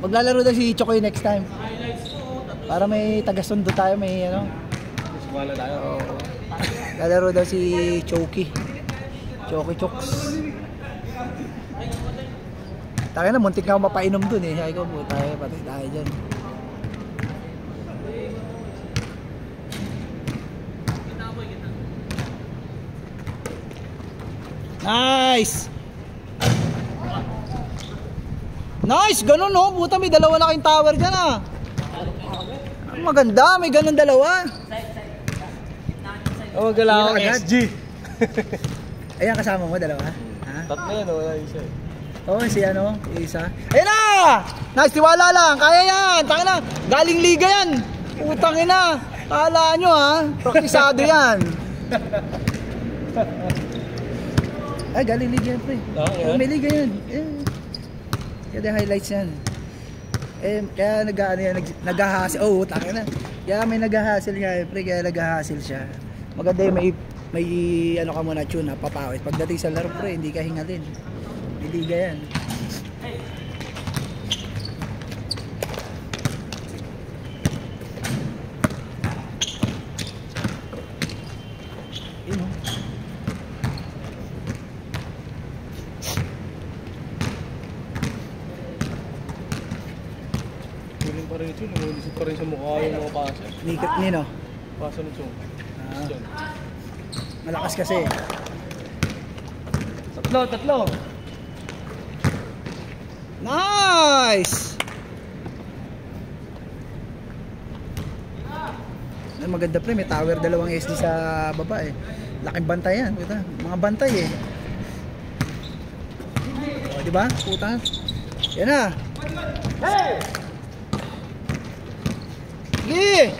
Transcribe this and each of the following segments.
Maglalaro daw si Chokoy next time. Para may taga-sundo tayo, may ano. Sumala tayo. Oo. Lalaro daw si Choki. Choki Choks. Tayo na, muntik na ako mapainom dun eh. Sabi ko, tayo, patay tayo dyan. Nice! Nice! Ganun no? Puta, may dalawa na kayong tower dyan ah. Maganda, may ganun dalawa. Oh, gala akong SG. Ayan, kasama mo, dalawa? Ha? Tatlo yan, wala isa. Oo, si ano, isa. Ayan na! Nice, tiwala lang, kaya yan. Taka na, galing liga yan. Putang ina. Kala nyo ha, praktisado yan. Ay, galing liga yan, pre. Oh, may liga yan. Kaya the highlights yan. Kaya nag-hassle. Oh, taka na. Kaya may nag-hassle nga, pre. Kaya nag-hassle siya. Maganda yung may ano ka muna tune, papawit. Pagdating sa laro, pre, hindi ka hingalin. May liga yan. Pa rin ito, nangulisip pa rin sa mukha yung mga pasa. Nino? Pasa ng chong. Malakas kasi. Tatlo. Nice! Ay, maganda pre, may tower dalawang SD sa baba eh. Laking bantay yan, puta. Mga bantay eh. O, diba? Puta. Yan na. Hey! Sige!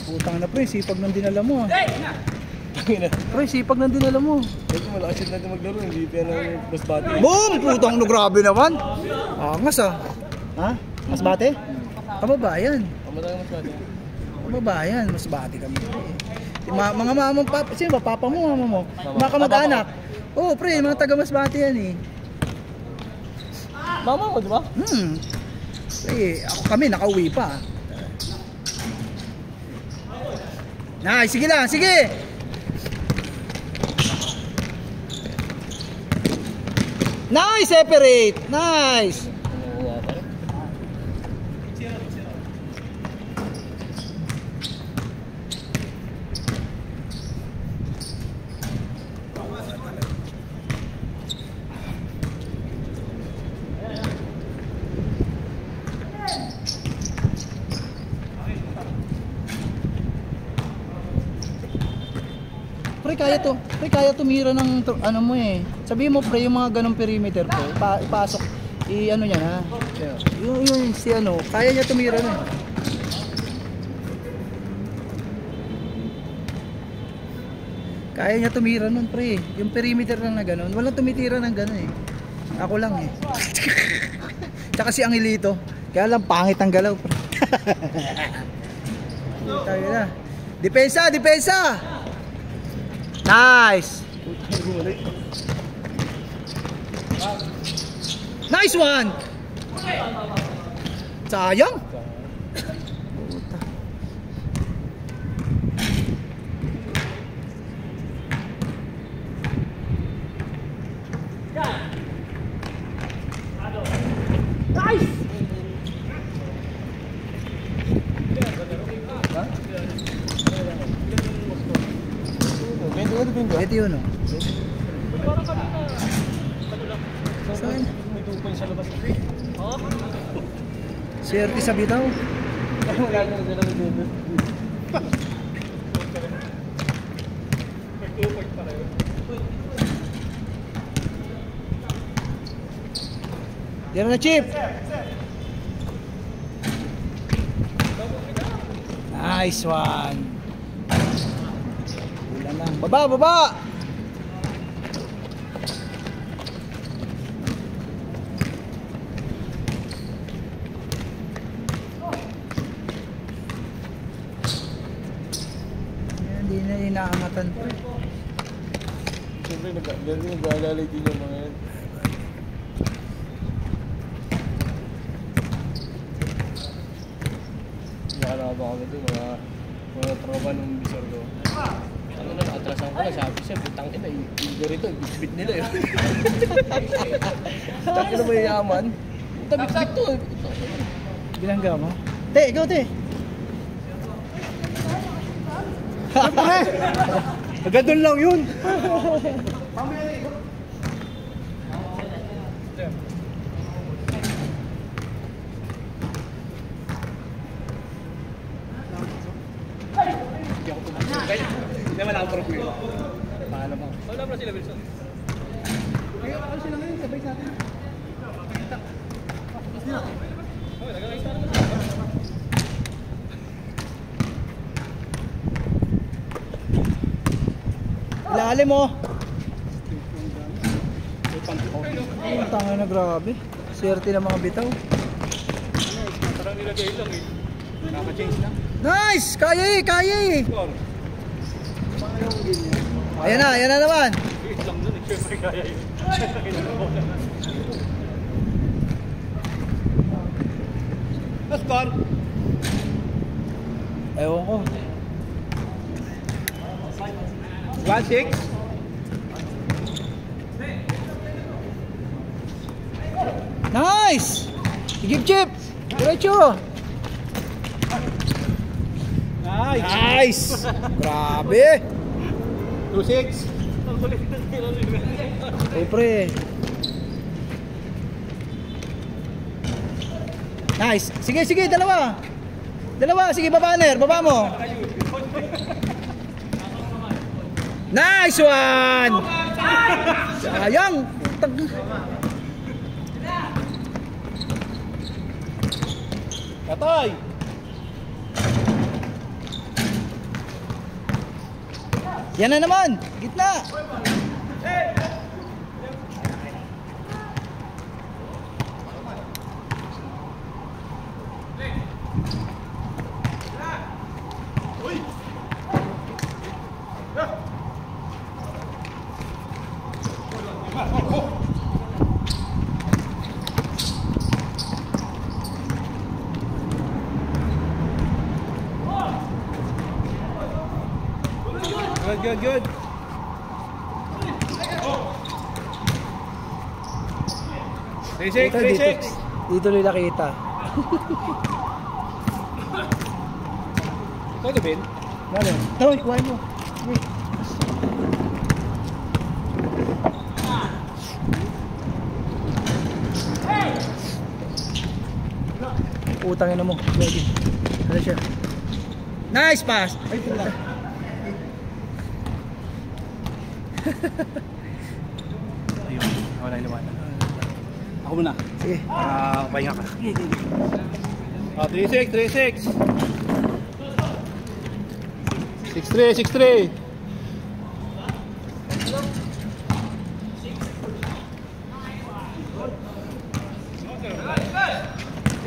Putang na pre, sipag ng dinala mo. Pre, sipag ng dinala mo. Ito malakas yun natin maglaro, hindi pa ng Masbate. Boom! Putang no, grabe naman. Angas ah. Ha? Masbate? Kababayan. Kababayan, Masbate kami. Mga mamang papa, sino ba? Papa mo, mama mo? Mga kamag-anak. Oo pre, mga taga Masbate yan eh. Mama mo, di ba? Ako kami, nakauwi pa. Nice, sige lang, sige! Nice, separate! Nice! Pre, kaya tumira ng ano mo eh. Sabihin mo pre, yung mga ganong perimeter po, ipasok, ano niya na. Yung si ano, kaya niya tumira na. Kaya niya tumira nun pre. Yung perimeter lang na ganon. Walang tumitira ng ganon eh. Ako lang eh. Tsaka si Angelito. Kaya lang pangit ang galaw pre. Tayo na. Depensa, depensa! Nice! Nice one! Sayang! Nice! Ito yun o. Saan? Swerte sa bitaw. Yan na chip. Nice one. Ulan lang. Baba, baba. Hindi na inaangatan po. nag-aalalay din yung mga yan. Nakalaba kami doon, mga tropa nung bisor ko. Ano na, atrasan ko na, sabi siya, putang ina, igor ito, bitbit nila eh. Taki na mayayaman. Bitbit to eh. Binangga mo? Te, ikaw te. Agad doon lang yun. Hindi wala akong problema. Paalam ako. Wala pa sila Wilson. Ayaw ka sila ngayon, sabay sa atin. Okay, nag-aisa naman sila. Ilalim mo. Ang tanga na grabe. Swerte ng mga bitaw. Parang nilagay lang eh. Kaka-change lang. Nice! Kaya eh, kaya eh. Ayan na naman. Wait lang dun eh, syempre kaya yun. Score? Ewan ko. 1-6? Nice! Sige chip! Diretso! Nice! Grabe! 2-6? Siyempre. Nice! Sige, dalawa! Dalawa! Sige, baba mo! Nice one! Sayang! Katay! Yan na naman! Gitna! Good. Dito nila kita. Pwede Ben? Gano'n? Tawag, kuhain mo. Utangin na mo. Ready. Ano siya? Nice pass! Ay, puta. Ayun, wala yung lumanan. Ako muna. Sige. Pahinga ka. 3-6. 6-3.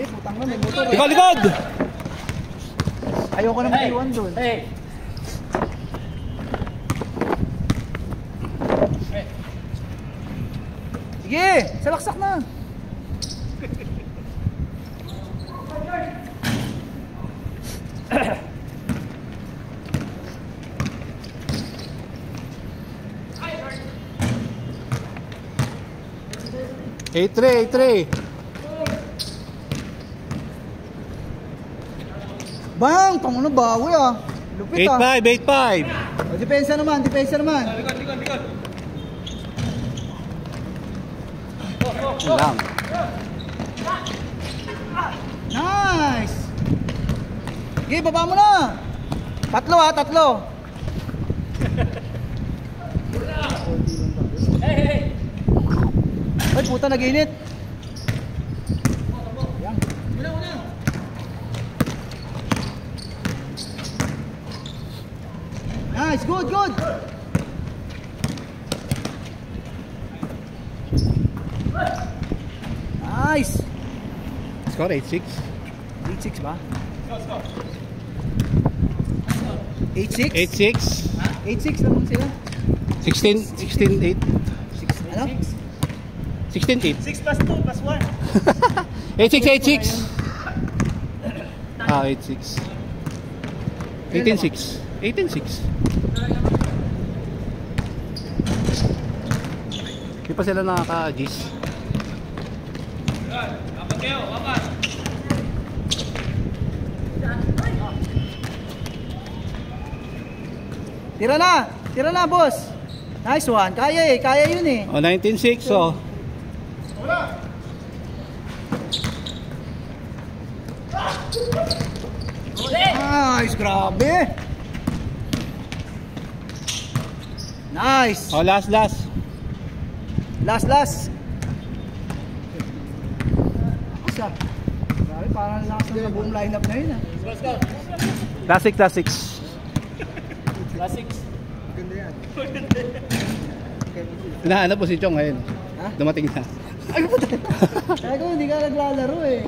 Eh, putang na, may motor. Likod! Ayoko naman iwan doon. Sige, salaksak na. Eight three. Bang, tong ano bawi ah. Lupit ah. 8-5. O, depensa naman. Likod. Lang. Nice! Sige, baba mo na! Tatlo. Hey! Ay, puta, nag-init. Nice, good! Nice! Score 8-6. 8-6 ba? 8-6? 8-6. 8-6 naman sila. 16-8. Ano? 16-8. 6 plus 2 plus 1. 8-6. Ah, 8-6. 18-6. 18-6. Di pa sila nakaka-agis. Tira na, boss. Nice one. Kaya yun eh. Oh, 19-6, oh. Nice, grabe. Nice. Oh, last. Last. Isa. Grabe, parang lakas ng buong lineup na yun ah. Classic. Classics. Ganda yan. Hinahanap po si Chong ngayon. Ha? Dumating na. Ano ba tayo? Kaya ko, hindi ka naglalaro eh.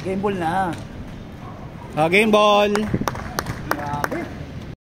Game ball na. Oh, game ball.